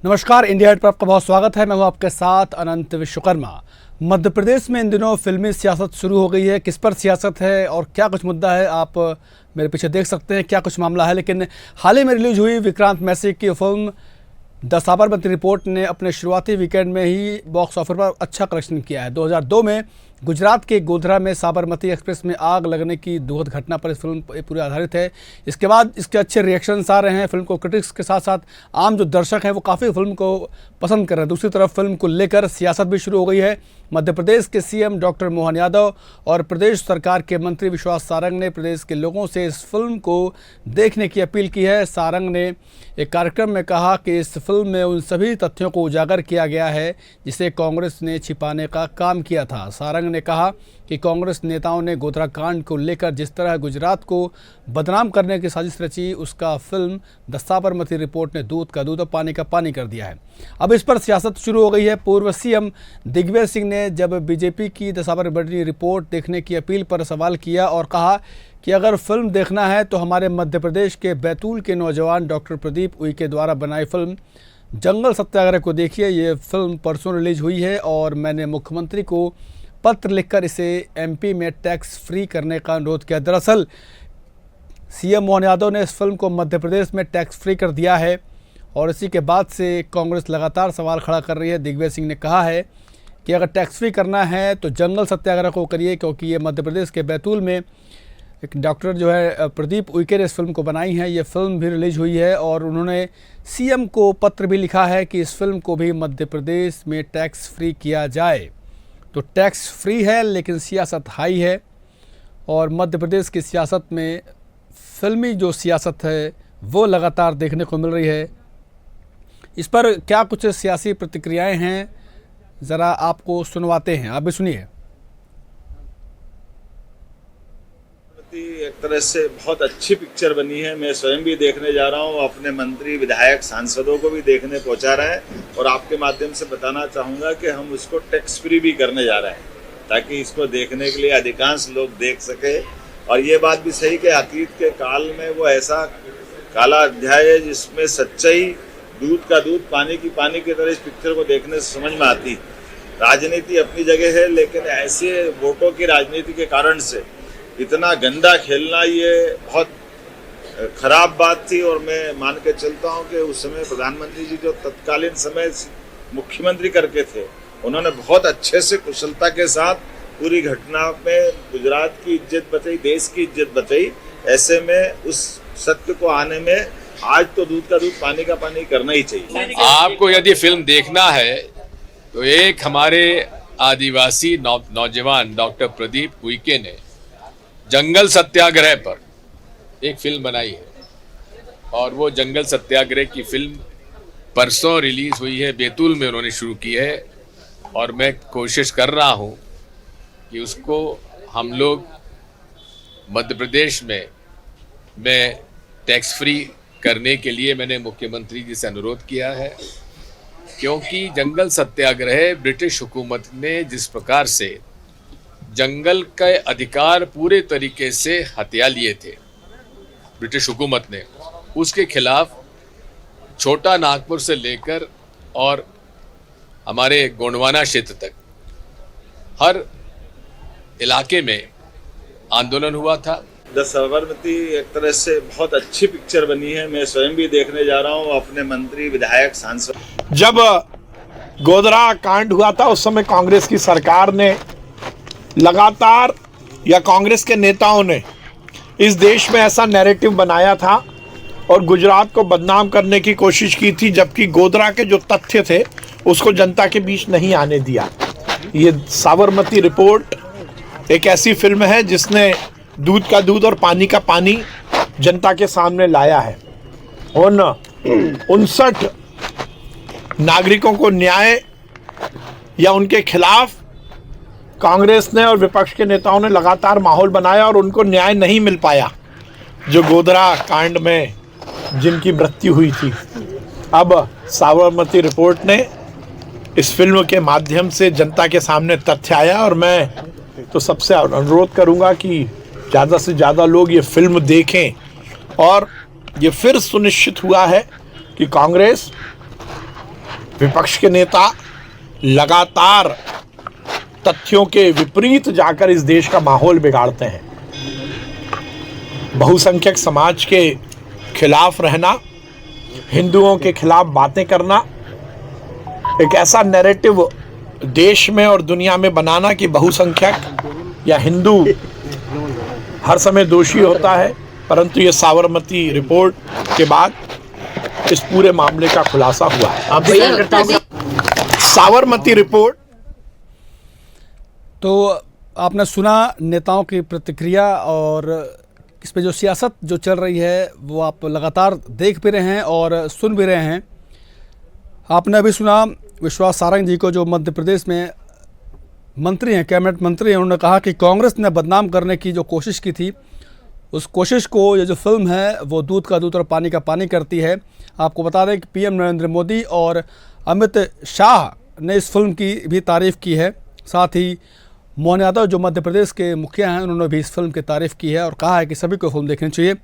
नमस्कार, इंडिया हाट पर आपका बहुत स्वागत है। मैं हूं आपके साथ अनंत विश्वकर्मा। मध्य प्रदेश में इन दिनों फिल्मी सियासत शुरू हो गई है। किस पर सियासत है और क्या कुछ मुद्दा है, आप मेरे पीछे देख सकते हैं क्या कुछ मामला है। लेकिन हाल ही में रिलीज हुई विक्रांत मैसी की फिल्म द साबरमती रिपोर्ट ने अपने शुरुआती वीकेंड में ही बॉक्स ऑफिस पर अच्छा कलेक्शन किया है। 2002 में गुजरात के गोधरा में साबरमती एक्सप्रेस में आग लगने की दुखद घटना पर इस फिल्म पूरी आधारित है। इसके बाद इसके अच्छे रिएक्शंस आ रहे हैं। फिल्म को क्रिटिक्स के साथ साथ आम जो दर्शक हैं वो काफ़ी फिल्म को पसंद कर रहे हैं। दूसरी तरफ फिल्म को लेकर सियासत भी शुरू हो गई है। मध्य प्रदेश के सीएम डॉक्टर मोहन यादव और प्रदेश सरकार के मंत्री विश्वास सारंग ने प्रदेश के लोगों से इस फिल्म को देखने की अपील की है। सारंग ने एक कार्यक्रम में कहा कि इस फिल्म में उन सभी तथ्यों को उजागर किया गया है जिसे कांग्रेस ने छिपाने का काम किया था। सारंग ने कहा कि कांग्रेस नेताओं ने गोधरा कांड को लेकर जिस तरह गुजरात को बदनाम करने की साजिश रची, उसका फिल्म द साबरमती रिपोर्ट ने दूध का दूध और पानी का पानी कर दिया है। अब इस पर सियासत शुरू हो गई है। पूर्व सीएम दिग्विजय सिंह ने जब बीजेपी की द साबरमती रिपोर्ट देखने की अपील पर सवाल किया और कहा कि अगर फिल्म देखना है तो हमारे मध्य प्रदेश के बैतूल के नौजवान डॉक्टर प्रदीप उइके द्वारा बनाई फिल्म जंगल सत्याग्रह को देखिए। ये फिल्म परसों रिलीज हुई है और मैंने मुख्यमंत्री को पत्र लिखकर इसे एमपी में टैक्स फ्री करने का अनुरोध किया। दरअसल सीएम मोहन यादव ने इस फिल्म को मध्य प्रदेश में टैक्स फ्री कर दिया है और इसी के बाद से कांग्रेस लगातार सवाल खड़ा कर रही है। दिग्विजय सिंह ने कहा है कि अगर टैक्स फ्री करना है तो जंगल सत्याग्रह को करिए, क्योंकि ये मध्य प्रदेश के बैतूल में एक डॉक्टर जो है प्रदीप उइके ने इस फिल्म को बनाई है। ये फिल्म भी रिलीज हुई है और उन्होंने सीएम को पत्र भी लिखा है कि इस फिल्म को भी मध्य प्रदेश में टैक्स फ्री किया जाए। तो टैक्स फ्री है लेकिन सियासत हाई है और मध्य प्रदेश की सियासत में फिल्मी जो सियासत है वो लगातार देखने को मिल रही है। इस पर क्या कुछ सियासी प्रतिक्रियाएं हैं, ज़रा आपको सुनवाते हैं, आप भी सुनिए। एक तरह से बहुत अच्छी पिक्चर बनी है। मैं स्वयं भी देखने जा रहा हूँ, अपने मंत्री विधायक सांसदों को भी देखने पहुँचा रहे हैं और आपके माध्यम से बताना चाहूँगा कि हम उसको टैक्स फ्री भी करने जा रहे हैं ताकि इसको देखने के लिए अधिकांश लोग देख सके। और ये बात भी सही कि अतीत के काल में वो ऐसा काला अध्याय है जिसमें सच्चाई दूध का दूध पानी की पानी की तरह इस पिक्चर को देखने से समझ में आती। राजनीति अपनी जगह है लेकिन ऐसे वोटों की राजनीति के कारण से इतना गंदा खेलना ये बहुत खराब बात थी। और मैं मान के चलता हूँ कि उस समय प्रधानमंत्री जी जो तत्कालीन समय मुख्यमंत्री करके थे, उन्होंने बहुत अच्छे से कुशलता के साथ पूरी घटना में गुजरात की इज्जत बचाई, देश की इज्जत बचाई। ऐसे में उस सत्य को आने में आज तो दूध का दूध पानी का पानी करना ही चाहिए। आपको यदि फिल्म देखना है तो एक हमारे आदिवासी नौजवान डॉक्टर प्रदीप उइके ने जंगल सत्याग्रह पर एक फिल्म बनाई है और वो जंगल सत्याग्रह की फिल्म परसों रिलीज हुई है। बैतूल में उन्होंने शुरू की है और मैं कोशिश कर रहा हूँ कि उसको हम लोग मध्य प्रदेश में टैक्स फ्री करने के लिए मैंने मुख्यमंत्री जी से अनुरोध किया है, क्योंकि जंगल सत्याग्रह ब्रिटिश हुकूमत ने जिस प्रकार से जंगल के अधिकार पूरे तरीके से हथिया लिए थे ब्रिटिश हुकूमत ने, उसके खिलाफ छोटा नागपुर से लेकर और हमारे गोंडवाना क्षेत्र तक हर इलाके में आंदोलन हुआ था। द साबरमती एक तरह से बहुत अच्छी पिक्चर बनी है। मैं स्वयं भी देखने जा रहा हूँ, अपने मंत्री विधायक सांसद। जब गोधरा कांड हुआ था उस समय कांग्रेस की सरकार ने लगातार या कांग्रेस के नेताओं ने इस देश में ऐसा नैरेटिव बनाया था और गुजरात को बदनाम करने की कोशिश की थी, जबकि गोधरा के जो तथ्य थे उसको जनता के बीच नहीं आने दिया। ये साबरमती रिपोर्ट एक ऐसी फिल्म है जिसने दूध का दूध और पानी का पानी जनता के सामने लाया है। उन 59 नागरिकों को न्याय या उनके खिलाफ कांग्रेस ने और विपक्ष के नेताओं ने लगातार माहौल बनाया और उनको न्याय नहीं मिल पाया जो गोधरा कांड में जिनकी मृत्यु हुई थी। अब साबरमती रिपोर्ट ने इस फिल्म के माध्यम से जनता के सामने तथ्य आया और मैं तो सबसे अनुरोध करूंगा कि ज़्यादा से ज़्यादा लोग ये फिल्म देखें। और ये फिर सुनिश्चित हुआ है कि कांग्रेस विपक्ष के नेता लगातार तथ्यों के विपरीत जाकर इस देश का माहौल बिगाड़ते हैं। बहुसंख्यक समाज के खिलाफ रहना, हिंदुओं के खिलाफ बातें करना, एक ऐसा नैरेटिव देश में और दुनिया में बनाना कि बहुसंख्यक या हिंदू हर समय दोषी होता है। परंतु ये साबरमती रिपोर्ट के बाद इस पूरे मामले का खुलासा हुआ है। साबरमती रिपोर्ट। तो आपने सुना नेताओं की प्रतिक्रिया, और इस पे जो सियासत जो चल रही है वो आप लगातार देख भी रहे हैं और सुन भी रहे हैं। आपने अभी सुना विश्वास सारंग जी को, जो मध्य प्रदेश में मंत्री हैं, कैबिनेट मंत्री हैं। उन्होंने कहा कि कांग्रेस ने बदनाम करने की जो कोशिश की थी, उस कोशिश को ये जो फिल्म है वो दूध का दूध और पानी का पानी करती है। आपको बता दें कि पीएम नरेंद्र मोदी और अमित शाह ने इस फिल्म की भी तारीफ़ की है। साथ ही मोहन यादव जो मध्य प्रदेश के मुखिया हैं, उन्होंने भी इस फिल्म की तारीफ़ की है और कहा है कि सभी को फिल्म देखनी चाहिए।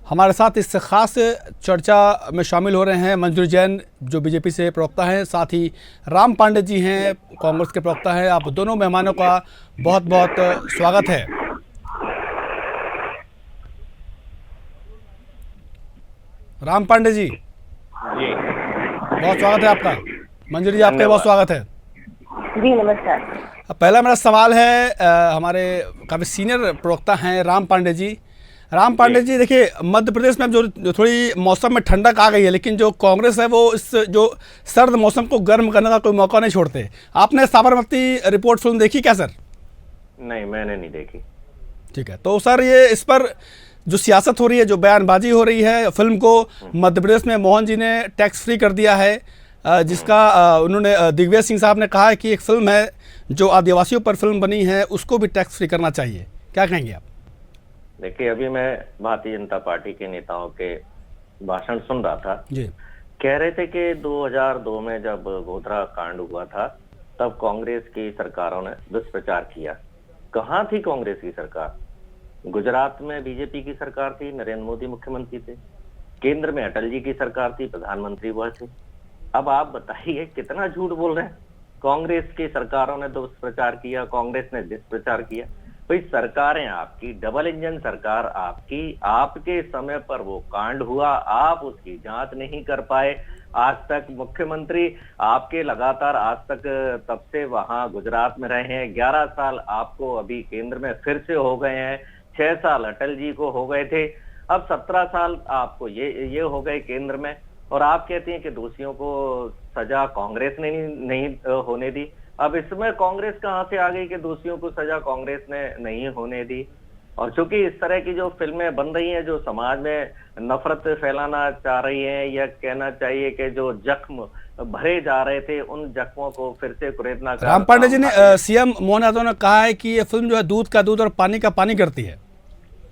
हमारे साथ इस खास चर्चा में शामिल हो रहे हैं मंजूरी जैन जो बीजेपी से प्रवक्ता हैं, साथ ही राम पांडे जी हैं कांग्रेस के प्रवक्ता हैं। आप दोनों मेहमानों का बहुत बहुत स्वागत है। राम पांडे जी बहुत स्वागत है आपका। मंजूरी जी आपका बहुत स्वागत है। जी नमस्कार। पहला मेरा सवाल है, हमारे काफ़ी सीनियर प्रवक्ता हैं राम पांडे जी। राम पांडे जी, देखिए मध्य प्रदेश में जो थोड़ी मौसम में ठंडक आ गई है, लेकिन जो कांग्रेस है वो इस जो सर्द मौसम को गर्म करने का कोई मौका नहीं छोड़ते। आपने साबरमती रिपोर्ट फिल्म देखी क्या सर? नहीं, मैंने नहीं देखी। ठीक है, तो सर ये इस पर जो सियासत हो रही है, जो बयानबाजी हो रही है, फिल्म को मध्य प्रदेश में मोहन जी ने टैक्स फ्री कर दिया है, जिसका उन्होंने दिग्विजय सिंह साहब ने कहा है कि एक फिल्म है जो आदिवासियों पर फिल्म बनी है उसको भी टैक्स फ्री करना चाहिए। क्या कहेंगे आप? देखिए, अभी मैं भारतीय जनता पार्टी के नेताओं के भाषण सुन रहा था जी। कह रहे थे कि 2002 में जब गोधरा कांड हुआ था तब कांग्रेस की सरकारों ने दुष्प्रचार किया। कहाँ थी कांग्रेस की सरकार? गुजरात में बीजेपी की सरकार थी, नरेंद्र मोदी मुख्यमंत्री थे। केंद्र में अटल जी की सरकार थी, प्रधानमंत्री वह थे। अब आप बताइए कितना झूठ बोल रहे हैं। कांग्रेस की सरकारों ने दुष्प्रचार किया, कांग्रेस ने दुष्प्रचार किया। भाई सरकारें आपकी, डबल इंजन सरकार आपकी, आपके समय पर वो कांड हुआ, आप उसकी जांच नहीं कर पाए। आज तक मुख्यमंत्री आपके लगातार आज तक तब से वहां गुजरात में रहे हैं। 11 साल आपको अभी केंद्र में फिर से हो गए हैं। 6 साल अटल जी को हो गए थे, अब 17 साल आपको ये हो गए केंद्र में। और आप कहते हैं कि दोषियों को सजा कांग्रेस ने नहीं होने दी। अब इसमें कांग्रेस कहां से आ गई कि दोषियों को सजा कांग्रेस ने नहीं होने दी? और चूंकि इस तरह की जो फिल्में बन रही हैं जो समाज में नफरत फैलाना चाह रही हैं, या कहना चाहिए कि जो जख्म भरे जा रहे थे उन जख्मों को फिर से कुरेदना का। राम पांडे जी ने सीएम मोहन यादव ने कहा है कि ये फिल्म जो है दूध का दूध और पानी का पानी करती है।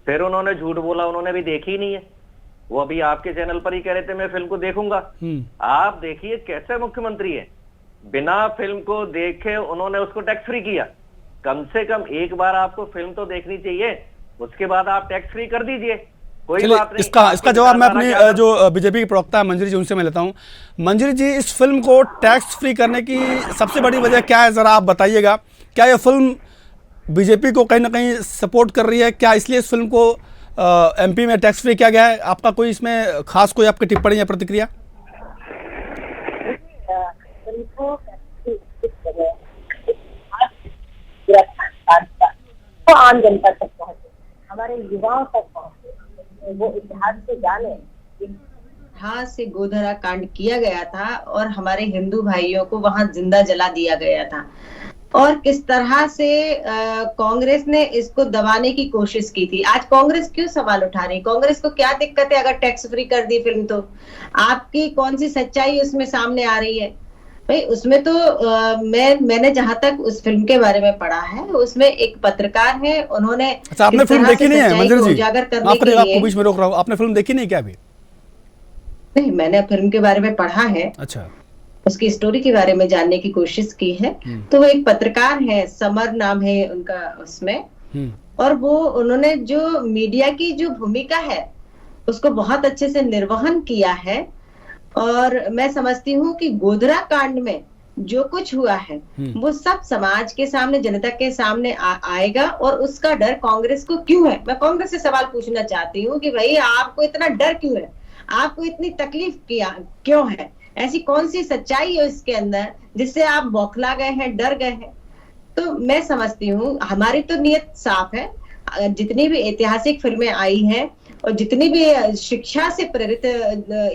फिर उन्होंने झूठ बोला, उन्होंने भी देखी नहीं है। वो अभी आपके चैनल पर ही कह रहे थे मैं फिल्म को देखूंगा। आप देखिए कैसे मुख्यमंत्री है, बिना फिल्म को देखे उन्होंने उसको टैक्स फ्री किया। कम से कम एक बार आपको फिल्म तो देखनी चाहिए, उसके बाद आप टैक्स फ्री कर दीजिए, कोई बात नहीं। इसका जवाब मैं अपनी जो बीजेपी के प्रवक्ता है मंजरी जी, उनसे मैं लेता हूं। मंजरी जी, इस फिल्म को टैक्स फ्री करने की सबसे बड़ी वजह क्या है, जरा आप बताइएगा। क्या यह फिल्म बीजेपी को कहीं ना कहीं सपोर्ट कर रही है? क्या इसलिए इस फिल्म को एमपी में टैक्स फ्री किया गया है? आपका कोई इसमें खास कोई आपकी टिप्पणी या प्रतिक्रिया? तो आम जनता तक पहुंचे, हमारे युवाओं तक पहुंचे, वो इतिहास से जाने। इतिहास से गोधरा कांड किया गया था और हमारे हिंदू भाइयों को वहां जिंदा जला दिया गया था, और किस तरह से कांग्रेस ने इसको दबाने की कोशिश की थी। आज कांग्रेस क्यों सवाल उठा रही? कांग्रेस को क्या दिक्कत है अगर टैक्स फ्री कर दी फिल्म? तो आपकी कौन सी सच्चाई उसमें सामने आ रही है? भाई उसमें तो मैंने जहां तक उस फिल्म के बारे में पढ़ा है, उसमें एक पत्रकार है, उन्होंने अच्छा, आपने फिल्म देखी नहीं है मंजरी जी? उजागर करने के लिए आपको बीच में रोक रहा हूं, आपने फिल्म देखी नहीं क्या अभी? नहीं, मैंने फिल्म के बारे में पढ़ा है। अच्छा, उसकी स्टोरी के बारे में जानने की कोशिश की है। तो वो एक पत्रकार है, समर नाम है उनका उसमें, और वो उन्होंने जो मीडिया की जो भूमिका है उसको बहुत अच्छे से निर्वहन किया है। और मैं समझती हूँ कि गोधरा कांड में जो कुछ हुआ है वो सब समाज के सामने, जनता के सामने आएगा। और उसका डर कांग्रेस को क्यों है? मैं कांग्रेस से सवाल पूछना चाहती हूँ कि भाई आपको इतना डर क्यों है? आपको इतनी तकलीफ क्यों है? ऐसी कौन सी सच्चाई है इसके अंदर जिससे आप बौखला गए हैं, डर गए हैं? तो मैं समझती हूँ हमारी तो नीयत साफ है। जितनी भी ऐतिहासिक फिल्में आई हैं और जितनी भी शिक्षा से प्रेरित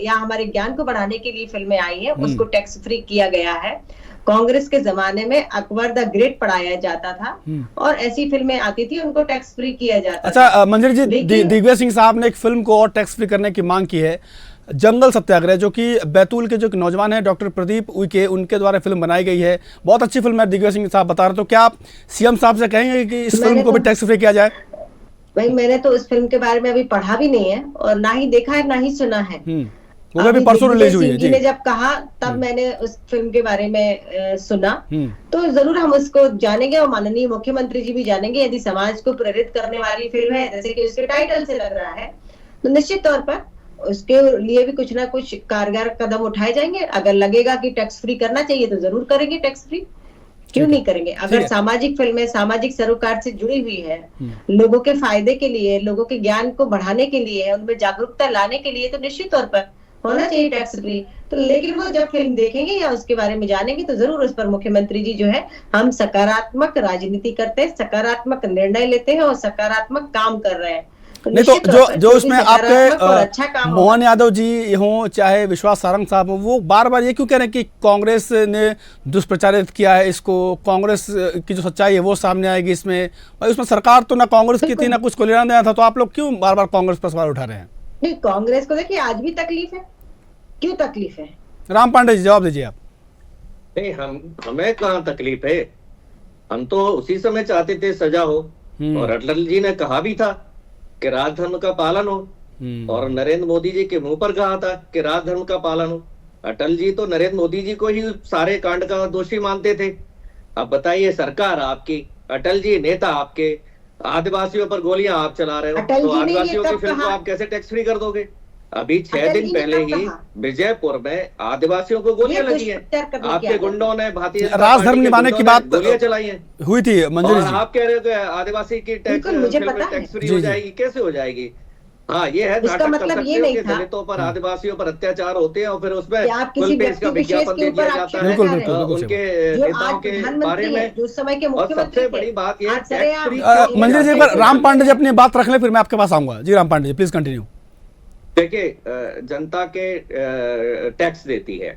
या हमारे ज्ञान को बढ़ाने के लिए फिल्में आई हैं, उसको टैक्स फ्री किया गया है। कांग्रेस के जमाने में अकबर द ग्रेट पढ़ाया जाता था और ऐसी फिल्में आती थी, उनको टैक्स फ्री किया जाता था। अच्छा मंजरी जी, दिग्विजय सिंह साहब ने एक फिल्म को और टैक्स फ्री करने की मांग की है, जंगल सत्याग्रह, जो कि बैतूल के जो नौजवान हैं डॉक्टर प्रदीप उइके, उनके द्वारा फिल्म बनाई गई है। बहुत अच्छी फिल्म है, दिग्विजय सिंह साहब बता रहे। तो क्या आप सीएम साहब से कहेंगे कि इस फिल्म को भी टैक्स फ्री किया जाए? भाई मैंने तो इस फिल्म के बारे में अभी पढ़ा भी नहीं है और ना ही देखा है, ना ही सुना है। वो भी परसों रिलीज हुई है जी। ने जब कहा तब मैंने उस फिल्म के बारे में सुना। तो जरूर हम उसको जानेंगे और माननीय मुख्यमंत्री जी भी जानेंगे। यदि समाज को प्रेरित करने वाली फिल्म है, जैसे कि उसके टाइटल से लग रहा है, तो निश्चित तौर पर उसके लिए भी कुछ ना कुछ कारगर कदम उठाए जाएंगे। अगर लगेगा कि टैक्स फ्री करना चाहिए तो जरूर करेंगे टैक्स फ्री, क्यों नहीं करेंगे? अगर सामाजिक फिल्में सामाजिक सरोकार से जुड़ी हुई है, लोगों के फायदे के लिए, लोगों के ज्ञान को बढ़ाने के लिए, उनमें जागरूकता लाने के लिए, तो निश्चित तौर पर होना चाहिए टैक्स फ्री। तो लेकिन वो जब फिल्म देखेंगे या उसके बारे में जानेंगे तो जरूर उस पर मुख्यमंत्री जी जो है, हम सकारात्मक राजनीति करते हैं, सकारात्मक निर्णय लेते हैं और सकारात्मक काम कर रहे हैं। नहीं तो जो उसमें आपके मोहन यादव जी हों चाहे विश्वास सारंग साहब हों, वो बार बार ये क्यों कह रहे हैं कि कांग्रेस ने दुष्प्रचारित किया है इसको, कांग्रेस की जो सच्चाई है वो सामने आएगी इसमें? भाई उसमें सरकार तो ना कांग्रेस की थी, ना कुछ को लेना देना था, तो आप लोग क्यों बार बार कांग्रेस पर सवाल उठा रहे हैं? नहीं, कांग्रेस को देखिए आज भी तकलीफ है। क्यों तकलीफ है? राम पांडे जी जवाब दीजिए आप। नहीं, हमें कहाँ तकलीफ है? हम तो उसी समय चाहते थे सजा हो, और अटल जी ने कहा भी था कि राजधर्म का पालन हो, और नरेंद्र मोदी जी के मुंह पर कहा था कि राजधर्म का पालन हो। अटल जी तो नरेंद्र मोदी जी को ही सारे कांड का दोषी मानते थे। अब बताइए, सरकार आपकी, अटल जी नेता आपके, आदिवासियों पर गोलियां आप चला रहे हो, तो आदिवासियों की फिल्म को आप कैसे टैक्स फ्री कर दोगे? अभी 6 दिन पहले ही विजयपुर में आदिवासियों को गोलियां लगी हैं। आपके गुंडों ने भारतीय राजधर्म निभाने की बात गोलियां चलाई हैं, हुई थी मंजूरी जी। आप कह रहे हो कि आदिवासी की टैक्स फ्री हो जाएगी? कैसे हो जाएगी? हाँ, ये है, इसका मतलब ये नहीं था दलितों पर, आदिवासियों पर अत्याचार होते हैं और फिर उसमें आप किसी व्यक्ति का विज्ञापन दे दिया जाता है उनके नेताओं के बारे में। जो समय के और सबसे बड़ी बात ये, मंजूरी जी, एक बार राम पांडे जी अपनी बात रख लें, फिर मैं आपके पास आऊंगा। जी राम पांडे जी प्लीज कंटिन्यू। देखिए, जनता के टैक्स देती है,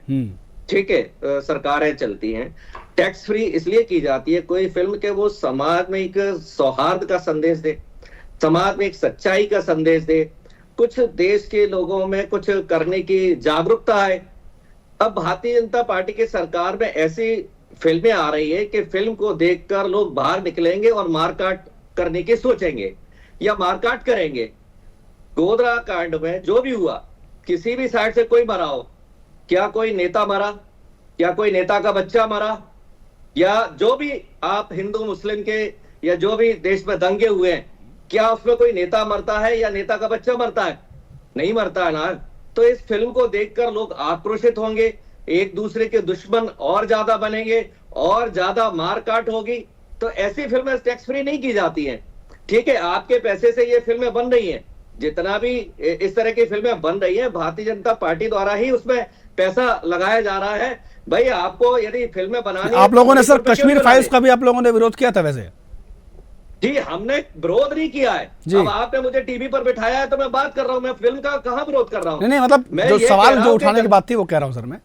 ठीक है, सरकारें चलती हैं, टैक्स फ्री इसलिए की जाती है कोई फिल्म के वो समाज में एक सौहार्द का संदेश दे, समाज में एक सच्चाई का संदेश दे, कुछ देश के लोगों में कुछ करने की जागरूकता है। अब भारतीय जनता पार्टी की सरकार में ऐसी फिल्में आ रही है कि फिल्म को देखकर लोग बाहर निकलेंगे और मारकाट करने की सोचेंगे या मारकाट करेंगे। गोधरा कांड में जो भी हुआ, किसी भी साइड से कोई मरा हो, क्या कोई नेता मरा, क्या कोई नेता का बच्चा मरा, या जो भी आप हिंदू मुस्लिम के या जो भी देश में दंगे हुए हैं, क्या उसमें कोई नेता मरता है या नेता का बच्चा मरता है? नहीं मरता है ना। तो इस फिल्म को देखकर लोग आक्रोशित होंगे, एक दूसरे के दुश्मन और ज्यादा बनेंगे और ज्यादा मारकाट होगी। तो ऐसी फिल्में टैक्स फ्री नहीं की जाती हैं। ठीक है, आपके पैसे से ये फिल्में बन रही हैं, जितना भी इस तरह की फिल्में बन रही हैं भारतीय जनता पार्टी द्वारा ही उसमें पैसा लगाया जा रहा है। भाई आपको यदि फिल्में बनानी, आप लोगों ने सर कश्मीर फाइल्स का भी आप लोगों ने विरोध किया था वैसे? जी, हमने विरोध नहीं किया है। अब आपने मुझे टीवी पर बिठाया है तो मैं बात कर रहा हूं, मैं फिल्म का कहां विरोध कर रहा हूं? नहीं, मतलब जो सवाल जो उठाने की बात थी वो कह रहा हूं सर मैं।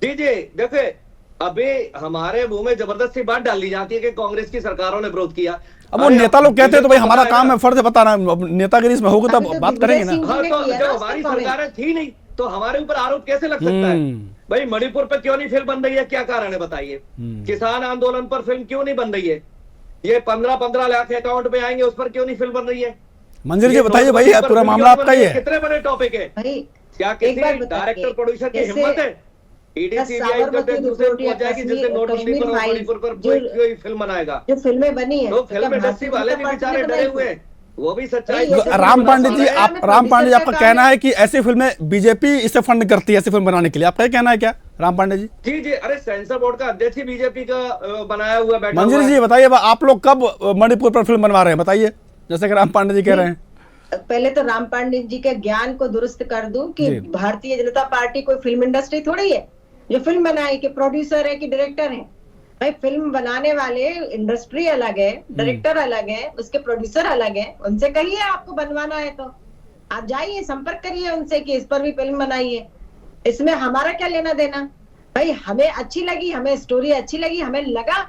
जी देखिए, अभी हमारे मुंह में जबरदस्ती बात डाल दी जाती है कि कांग्रेस की सरकारों ने विरोध किया। अब वो नेता लोग कहते हैं तो भाई हमारा काम है, फर्ज है बताना, नेतागिरी इसमें होगा तब बात करेंगे ना। हाँ, तो जब हमारी सरकारें थी नहीं तो हमारे ऊपर आरोप कैसे लग सकता है? भाई मणिपुर पर क्यों नहीं फिल्म बन रही है, क्या कारण है बताइए? किसान आंदोलन पर फिल्म क्यों नहीं बन रही है? ये 15-15 लाख अकाउंट में आएंगे, उस पर क्यों नहीं फिल्म बन रही है? मंजूर जी बताइए भाई, पूरा मामला आपका ही है। कितने बड़े टॉपिक है, क्या किसी डायरेक्टर प्रोड्यूसर की हिम्मत है मणिपुर पर कोई फिल्म बनाएगा? जो फिल्में बनी है तो फिल्म इंडस्ट्री वाले भी बेचारे डरे हुए हैं वो भी सच्चाई। राम पांडे जी, आपका कहना है कि ऐसी फिल्में बीजेपी इसे फंड करती है ऐसी फिल्म बनाने के लिए, आपका कहना है क्या राम पांडे जी? जी जी, अरे सेंसर बोर्ड का अध्यक्ष ही बीजेपी का बनाया हुआ बैठा मंजरी हुआ है। जी बताइए, आप लोग कब मणिपुर पर फिल्म बनवा रहे हैं, बताइए, जैसे कि राम पांडे जी कह रहे हैं। पहले तो राम पांडे जी के ज्ञान को दुरुस्त कर दूं कि भारतीय जनता पार्टी कोई फिल्म इंडस्ट्री थोड़ी है जो फिल्म बनाए, कि प्रोड्यूसर है कि डायरेक्टर है। भाई फिल्म बनाने वाले इंडस्ट्री अलग है, डायरेक्टर अलग है, उसके प्रोड्यूसर अलग है। उनसे कहिए आपको बनवाना है तो आप जाइए, संपर्क करिए उनसे कि इस पर भी फिल्म बनाइए। इसमें हमारा क्या लेना देना? भाई हमें अच्छी लगी, हमें स्टोरी अच्छी लगी, हमें लगा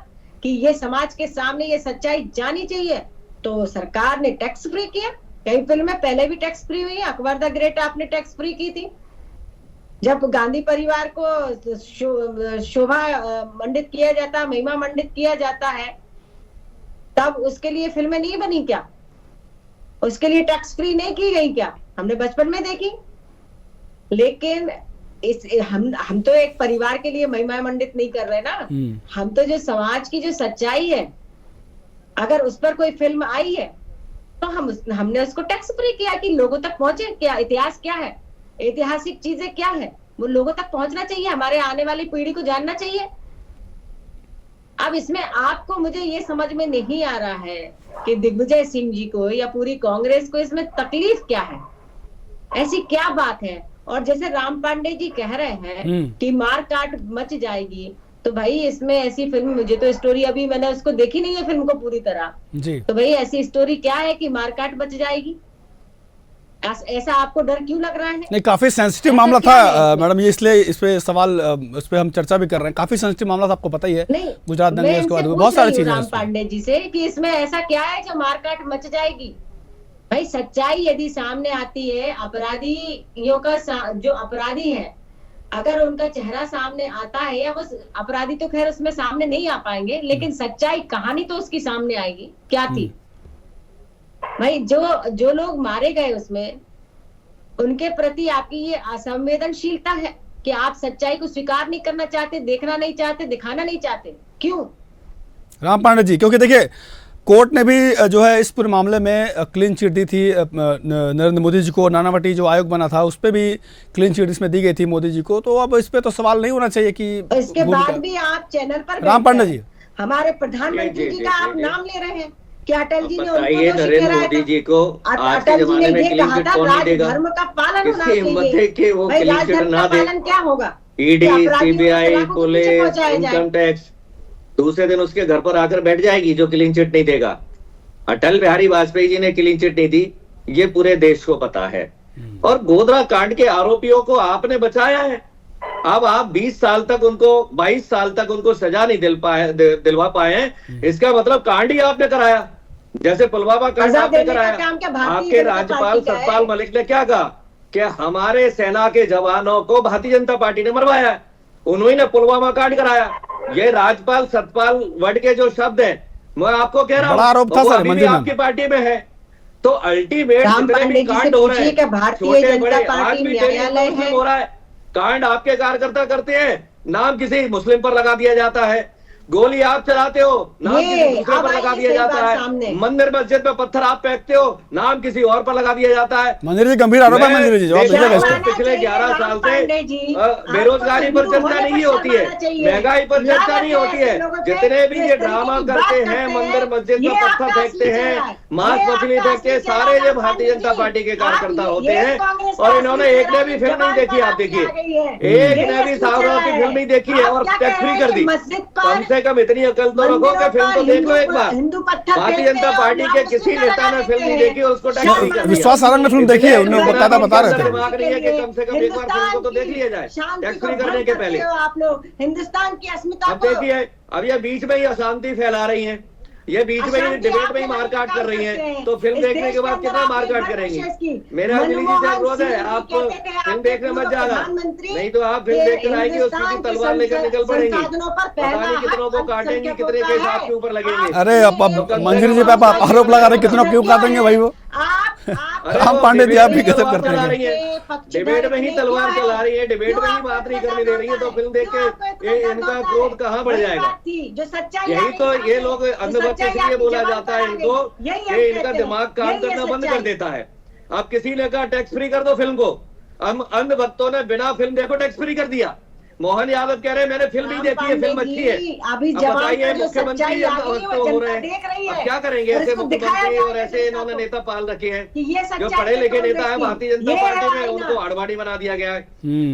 कि ये समाज के सामने ये सच्चाई जानी चाहिए, तो सरकार ने टैक्स फ्री किया। कई फिल्में पहले भी टैक्स फ्री हुई है। अकबर द ग्रेट आपने टैक्स फ्री की थी। जब गांधी परिवार को शोभा मंडित किया जाता, महिमा मंडित किया जाता है, तब उसके लिए फिल्में नहीं बनी क्या? उसके लिए टैक्स फ्री नहीं की गई क्या? हमने बचपन में देखी। लेकिन हम तो एक परिवार के लिए महिमा मंडित नहीं कर रहे ना। हम तो जो समाज की जो सच्चाई है, अगर उस पर कोई फिल्म आई है तो हमने उसको टैक्स फ्री किया कि लोगों तक पहुंचे। क्या इतिहास क्या है, ऐतिहासिक चीजें क्या है, वो लोगों तक पहुंचना चाहिए, हमारे आने वाली पीढ़ी को जानना चाहिए। अब इसमें आपको, मुझे ये समझ में नहीं आ रहा है कि दिग्विजय सिंह जी को या पूरी कांग्रेस को इसमें तकलीफ क्या है, ऐसी क्या बात है? और जैसे राम पांडे जी कह रहे हैं कि मार काट मच जाएगी, तो भाई इसमें ऐसी फिल्म, मुझे तो स्टोरी, अभी मैंने उसको देखी नहीं है फिल्म को पूरी तरह जी, तो भाई ऐसी स्टोरी क्या है कि मार काट बच जाएगी? ऐसा आपको डर क्यों लग रहा है? नहीं, काफी सेंसिटिव मामला था मैडम, ये इसलिए इस पे सवाल, इस पे हम चर्चा भी कर रहे हैं। काफी सेंसिटिव मामला था, आपको पता ही है, गुजरात दंगे के बाद बहुत सारी चीजें। राम पांडे जी से कि इसमें ऐसा क्या है जो मारकाट मच जाएगी? भाई सच्चाई यदि सामने आती है, अपराधियों का जो अपराधी है, अगर उनका चेहरा सामने आता है, या वो अपराधी तो खैर उसमें सामने नहीं आ पाएंगे, लेकिन सच्चाई, कहानी तो उसकी सामने आएगी। क्या थी भाई? जो लोग मारे गए उसमें, उनके प्रति आपकी ये असंवेदनशीलता है कि आप सच्चाई को स्वीकार नहीं करना चाहते, देखना नहीं चाहते, दिखाना नहीं चाहते। क्यों राम पांडे जी? क्योंकि देखिए, कोर्ट ने भी जो है इस पूरे मामले में क्लीन चिट दी थी नरेंद्र मोदी जी को। नानावटी जो आयोग बना था उस पर भी क्लीन चिट इसमें दी गई थी मोदी जी को। तो अब इस पे तो सवाल नहीं होना चाहिए कि इसके बाद भी आप चैनल पर राम पांडे जी, हमारे प्रधानमंत्री जी का आप नाम ले रहे हैं कि अटल जी ने उनको नरेंद्र मोदी जी को आज के जमाने में क्लीन चिट कौन नहीं देगा? धर्म का पालन होना चाहिए। हिम्मत है कि वो क्लीन चिट ना दे? क्या होगा? ED, CBI, police, income tax दूसरे दिन उसके घर पर आकर बैठ जाएगी जो क्लीन चिट नहीं देगा। अटल बिहारी वाजपेयी जी ने क्लीन चिट नहीं दी, ये पूरे देश को पता है। और गोधरा कांड के आरोपियों को आपने बचाया है। अब आप 20 साल तक उनको, 22 साल तक उनको सजा नहीं दिलवा पाए हैं। इसका मतलब कांड ही आपने कराया, जैसे पुलवामा कांड आपने कराया। आपके राज्यपाल सतपाल मलिक ने क्या कहा कि हमारे सेना के जवानों को भारतीय जनता पार्टी ने मरवाया है, उन्होंने ने पुलवामा कांड कराया। ये राज्यपाल सतपाल वर्ड के जो शब्द हैं, मैं आपको कह रहा हूँ, तो अभी भी आपकी पार्टी में है। तो अल्टीमेट जितने भी कांड हो रहे हैं, छोटे बड़े, आज भी न्यायालय हो रहा है, कांड आपके कार्यकर्ता करते हैं, नाम किसी मुस्लिम पर लगा दिया जाता है। गोली आप चलाते हो, नाम किसी दूसरे पर लगा दिया जाता है। मंदिर मस्जिद में पत्थर आप फेंकते हो, नाम किसी और पर लगा दिया जाता है। मंदिर जी गंभीर आरोप है। मंदिर जी जवाब दीजिएगा इसको। पिछले 11 साल से बेरोजगारी पर चर्चा नहीं होती है, महंगाई पर चर्चा नहीं होती है। जितने भी ये ड्रामा करते हैं, मंदिर मस्जिद में पत्थर फेंकते हैं, मांस मछली फेंकते हैं, सारे ये भारतीय जनता पार्टी के कार्यकर्ता होते हैं। और इन्होंने एक ने भी फिल्म नहीं देखी, आप देखिए, एक ने भी सावरों की फिल्म नहीं देखी है और टैक्स फ्री कर दी। कम से कम इतनी अकल तो रखो कि फिल्म तो देख लो एक बार। भारतीय जनता पार्टी के किसी नेता ने फिल्म नहीं देखी और उसको टैक्स फ्री कर दिया। विश्वास सारंग ने फिल्म देखी है, उन्होंने बता रहे थे। दिमाग नहीं है कि कम से कम एक बार फिल्म को तो देख लिया जाए टैक्स फ्री करने के पहले। आप लोग हिंदुस्तान की अस्मिता अब देखिए, अब ये बीच में ही अशांति फैला रही है, ये बीच में ही डिबेट में ही मारकाट कर रही है। तो फिल्म देखने के बाद कितना मारकाट करेंगी? मेरा दिल्ली जी से अनुरोध है, आप फिल्म देखने मत जाना, नहीं तो आप फिल्म देख कर आएंगे, उसकी भी तलवार लेकर निकल पड़ेंगी, पता नहीं कितनों को काटेंगी, कितने केस आपके ऊपर लगेंगे। अरे अब मंजरी जी पे आप आरोप लगा रहे, कितनों क्यों काटेंगे भाई? वो राम पांडे जी आप भी गजब करते हैं। डिबेट में ही तलवार चला रही है, डिबेट में ही बात नहीं करने दे रही है, तो फिल्म देख के ये इनका क्रोध कहाँ बढ़ जाएगा। जो सच्चाई यही तो ये लोग अंधभक्त इसलिए बोला जाता है इनको, ये इनका दिमाग काम करना बंद कर देता है। अब किसी ने कहा टैक्स फ्री कर दो फिल्म को, हम अंधभक्तों ने बिना फिल्म देखो टैक्स फ्री कर दिया। मोहन यादव कह रहे हैं मैंने फिल्म ही देखी है, फिल्म अच्छी है। अभी बताइए मुख्यमंत्री हो रहे हैं, अब क्या करेंगे ऐसे मुख्यमंत्री और ऐसे इन्होंने नेता पाल रखे हैं जो पढ़े लिखे नेता है भारतीय जनता पार्टी में, उनको आड़वाड़ी बना दिया गया है।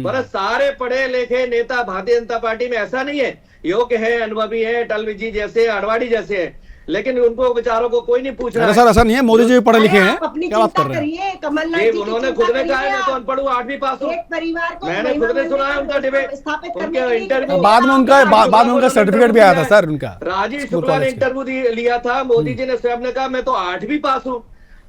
पर सारे पढ़े लिखे नेता भारतीय जनता पार्टी में ऐसा नहीं है, योग्य है, अनुभवी है, अटल जी जैसे, आड़वाड़ी जैसे है, लेकिन उनको बेचारों को कोई नहीं पूछ रहा है। सर ऐसा नहीं है, मोदी जी पढ़े लिखे हैं, क्या बात कर रहे हैं? कमलनाथ उन्होंने खुद ने कहा है मैं तो अनपढ़ हूँ, 8वीं पास हूँ। मैंने खुद ने सुना है उनका डिबेट, उनके इंटरव्यू बाद में उनका सर्टिफिकेट भी आया था सर उनका। राजीव शुक्ला ने इंटरव्यू लिया था, मोदी जी ने स्वयं ने कहा मैं तो 8वीं पास हूँ।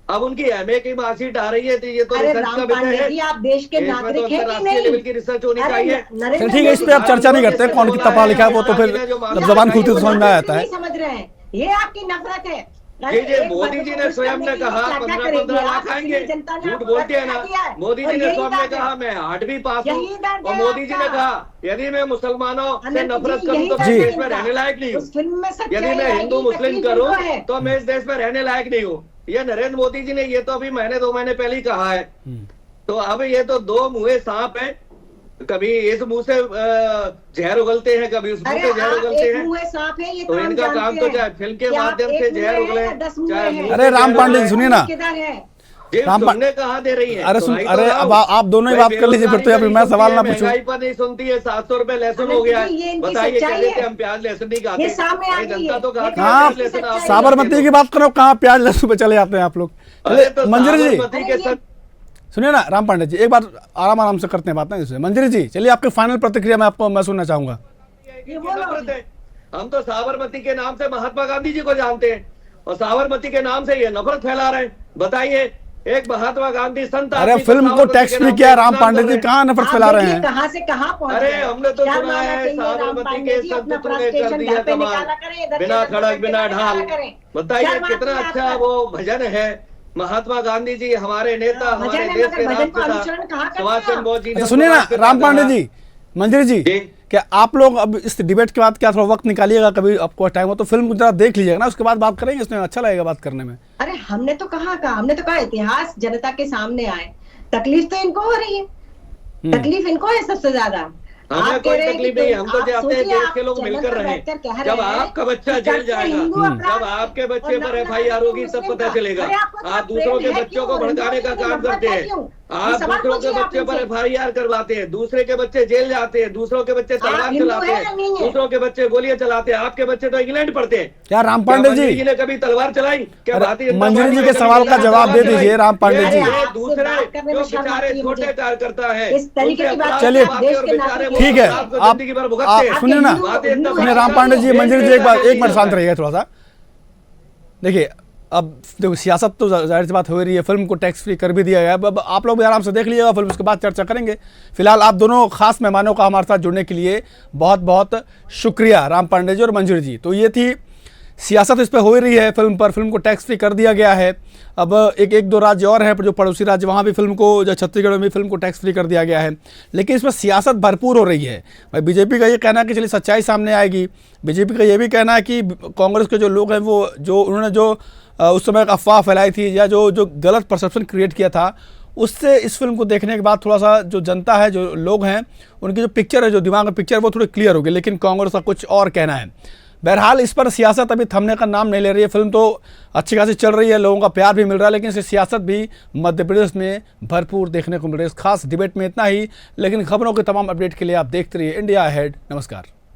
अब उनकी एमए की मार्कशीट आ रही है, तो ये तो रिसर्च का विषय है, आप देश के नागरिक हैं कि नहीं? लेवल की रिसर्च होनी चाहिए। चल ठीक है, इस पे आप चर्चा नहीं करते कौन कितना पढ़ा लिखा है, वो तो फिर जब जबान खुलती तो समझ में आ जाता है। समझ रहे हैं, ये आपकी नफरत है। ये मोदी जी ने स्वयं ने कहा 15-15 लाख आएंगे, झूठ बोलते हैं ना। मोदी जी ने स्वयं ने कहा मैं 8वीं पास हूँ, और मोदी जी ने कहा यदि मैं मुसलमानों से नफरत करूँ तो मैं देश में रहने लायक नहीं हूँ, यदि मैं हिंदू मुस्लिम करूँ तो मैं इस देश में रहने लायक नहीं हूँ। ये नरेंद्र मोदी जी ने ये तो अभी 2 महीने पहले ही कहा है। तो अब ये तो दो मुँहे सांप है, कभी इस मुंह से जहर उगलते हैं, कभी उस मुंह से जहर उगलते हैं। तो इनका काम तो चाहे फिल्म के माध्यम से जहर उगले, चाहे अरे राम पांडे सुनिए ना, सुनने कहाँ दे रही है। अरे अब आप दोनों ही बात कर लीजिए फिर, तो अभी मैं सवाल ना पूछूं। महंगाई पर नहीं सुनती है, 700 रुपए लहसुन हो गया है। बताइए कहते थे हम प्याज लहसुन नहीं खाते, जनता तो कहाँ साबरमती की बात करो, कहाँ प्याज लहसुन पे चले जाते हैं आप लोग। मंजरी जी सुनिए ना, राम पांडे जी एक बार आराम से करते हैं बात ना इससे। मंजरी जी चलिए आपकी फाइनल प्रतिक्रिया मैं सुनना चाहूंगा। हम तो साबरमती के नाम से महात्मा गांधी जी को जानते हैं, और साबरमती के नाम से ये नफरत फैला रहे हैं। बताइए एक महात्मा गांधी संत, अरे फिल्म को टैक्स फ्री किया राम पांडे जी, कहाँ नफरत फैला रहे हैं? कहाँ से कहाँ पहुंचे? अरे हमने तो सुना है साबरमती के संतों ने कर दिया कमाल, बिना खड़क बिना ढाल। बताइए कितना अच्छा वो भजन है। महात्मा गांधी जी हमारे नेता, हमारे देश के राष्ट्रपिता सुभाष चंद्र बोस जी ने। सुनिए ना राम पांडे जी, मंजरी जी, क्या आप लोग अब इस डिबेट के बाद क्या थोड़ा वक्त निकालिएगा, कभी आपको टाइम हो तो फिल्म को जरा देख लीजिएगा ना, उसके बाद बात करेंगे, इसमें अच्छा लगेगा बात करने में। अरे हमने तो कहा इतिहास जनता के सामने आए। तकलीफ तो इनको हो रही है, तकलीफ इनको है सबसे ज्यादा। हमें कोई तकलीफ नहीं, हम तो चाहते हैं देश के लोग मिलकर रहें। जब आपका बच्चा जेल जाएगा, जब आपके बच्चे पर FIR होगी तब पता चलेगा। आप दूसरों के बच्चों को भड़काने का काम करते हैं, आप दूसरों के बच्चे पर FIR करवाते हैं, दूसरे के बच्चे जेल जाते हैं, दूसरों के बच्चे तलवार चलाते हैं, दूसरों के बच्चे गोलियां चलाते हैं। आपके बच्चे तो इंग्लैंड पढ़ते हैं। क्या राम पांडे जी ने कभी तलवार चलाई? क्या भारतीय मंजरी जी के सवाल का जवाब दे दीजिए राम पांडे जी। दूसरे जो बेचारे छोटे कार्यकर्ता है, चलिए ठीक है, आप सुनिए ना, सुनिए राम पांडे जी, मंजरी जी एक मिनट शांत रहिएगा थोड़ा सा। देखिए अब देखो सियासत तो जाहिर सी बात हो रही है, फिल्म को टैक्स फ्री कर भी दिया गया। अब आप लोग भी आराम से देख लीजिएगा फिल्म, उसके बाद चर्चा करेंगे। फिलहाल आप दोनों खास मेहमानों का हमारे साथ जुड़ने के लिए बहुत बहुत शुक्रिया, राम पांडे जी और मंजरी जी। तो ये थी सियासत इस पर हो रही है फिल्म पर, फिल्म को टैक्स फ्री कर दिया गया है। अब एक दो राज्य और हैं जो पड़ोसी राज्य, वहाँ भी फिल्म को, जो छत्तीसगढ़ में भी फिल्म को टैक्स फ्री कर दिया गया है। लेकिन इसमें सियासत भरपूर हो रही है। भाई बीजेपी का ये कहना है कि चलिए सच्चाई सामने आएगी, बीजेपी का ये भी कहना है कि कांग्रेस के जो लोग हैं वो उन्होंने जो उस समय अफवाह फैलाई थी या जो गलत परसेप्शन क्रिएट किया था, उससे इस फिल्म को देखने के बाद थोड़ा सा जो जनता है, जो लोग हैं, उनकी जो पिक्चर है, जो दिमाग में पिक्चर, वो थोड़ी क्लियर होगी। लेकिन कांग्रेस का कुछ और कहना है। बहरहाल इस पर सियासत अभी थमने का नाम नहीं ले रही है। फिल्म तो अच्छी खासी चल रही है, लोगों का प्यार भी मिल रहा है, लेकिन इसे सियासत भी मध्य प्रदेश में भरपूर देखने को मिल रही है। खास डिबेट में इतना ही, लेकिन खबरों के तमाम अपडेट के लिए आप देखते रहिए इंडिया अहेड। नमस्कार।